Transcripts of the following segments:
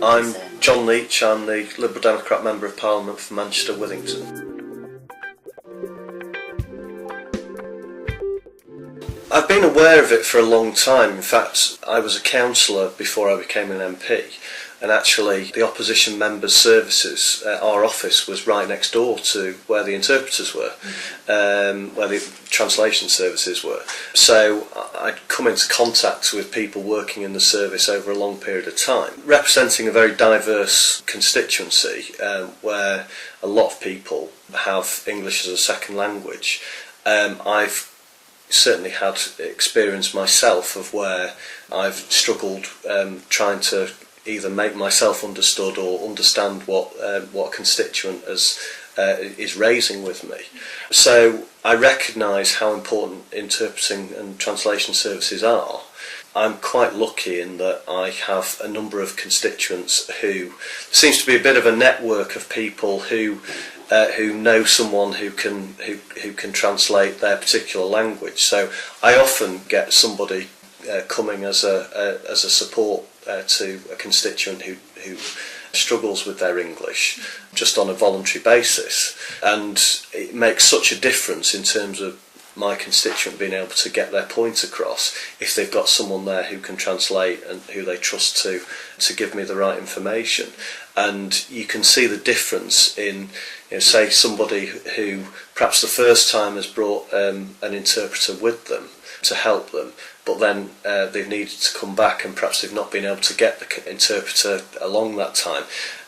I'm John Leech, I'm the Liberal Democrat Member of Parliament for Manchester Withington. I've been aware of it for a long time. In fact, I was a councillor before I became an MP, and actually the opposition members' services, our office was right next door to where the interpreters were, where the translation services were. So I'd come into contact with people working in the service over a long period of time, representing a very diverse constituency where a lot of people have English as a second language. I've certainly had experience myself of where I've struggled trying to either make myself understood or understand what a constituent is raising with me. So I recognise how important interpreting and translation services are. I'm quite lucky in that I have a number of constituents who seems to be a bit of a network of people who know someone who can translate their particular language. So I often get somebody coming as a support to a constituent who struggles with their English just on a voluntary basis, and it makes such a difference in terms of my constituent being able to get their point across if they've got someone there who can translate and who they trust to give me the right information. And you can see the difference in, say, somebody who perhaps the first time has brought an interpreter with them to help them, but then they've needed to come back and perhaps they've not been able to get the interpreter along that time.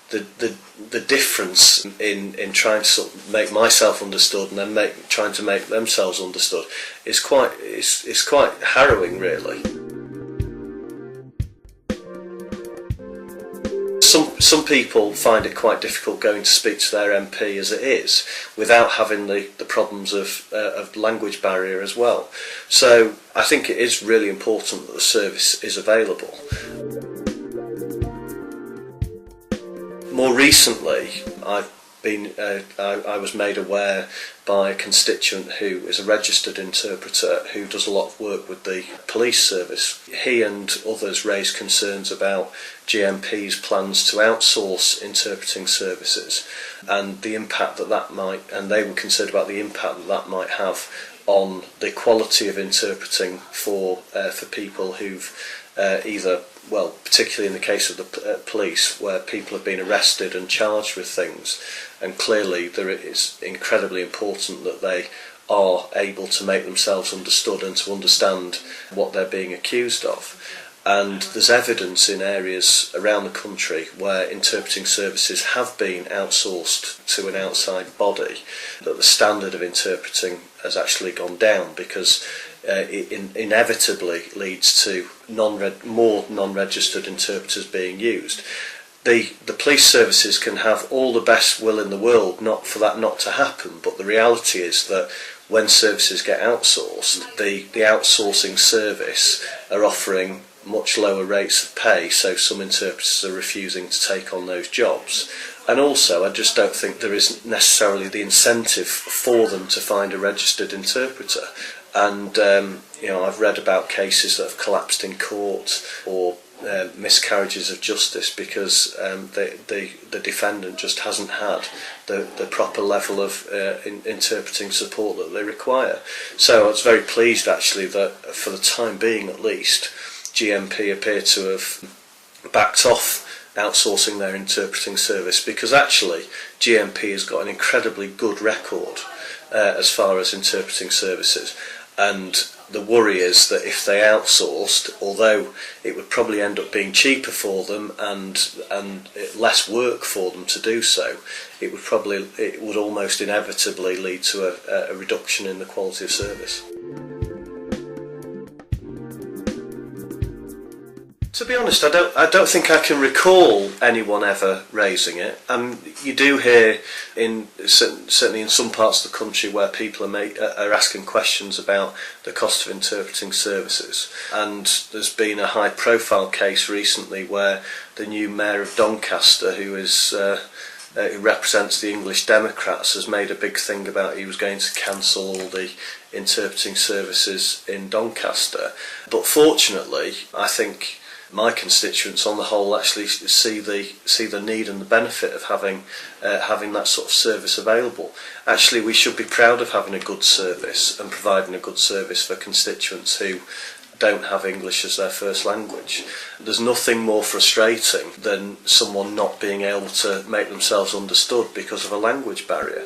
The difference in trying to sort of make myself understood and then trying to make themselves understood is quite harrowing, really. Some people find it quite difficult going to speak to their MP as it is, without having the problems of language barrier as well. So I think it is really important that the service is available. More recently, I was made aware by a constituent who is a registered interpreter who does a lot of work with the police service. He and others raised concerns about GMP's plans to outsource interpreting services and the impact that might, and they were concerned about the impact that might have on the quality of interpreting for people who've either, well, particularly in the case of the police, where people have been arrested and charged with things, and clearly there is incredibly important that they are able to make themselves understood and to understand what they're being accused of. And there's evidence in areas around the country where interpreting services have been outsourced to an outside body, that the standard of interpreting has actually gone down because it inevitably leads to more non-registered interpreters being used. The police services can have all the best will in the world for that not to happen, but the reality is that when services get outsourced, the outsourcing service are offering much lower rates of pay, so some interpreters are refusing to take on those jobs. And also, I just don't think there is necessarily the incentive for them to find a registered interpreter. And I've read about cases that have collapsed in court or miscarriages of justice because the defendant just hasn't had the proper level of interpreting support that they require. So I was very pleased actually that for the time being at least, GMP appear to have backed off outsourcing their interpreting service, because actually GMP has got an incredibly good record as far as interpreting services, and the worry is that if they outsourced, although it would probably end up being cheaper for them and less work for them to do so, it would almost inevitably lead to a reduction in the quality of service. To be honest, I don't think I can recall anyone ever raising it. You do hear, certainly in some parts of the country, where people are asking questions about the cost of interpreting services. And there's been a high-profile case recently where the new mayor of Doncaster, who is who represents the English Democrats, has made a big thing about he was going to cancel all the interpreting services in Doncaster. But fortunately, I think my constituents on the whole actually see the need and the benefit of having that sort of service available. Actually, we should be proud of having a good service and providing a good service for constituents who don't have English as their first language. There's nothing more frustrating than someone not being able to make themselves understood because of a language barrier.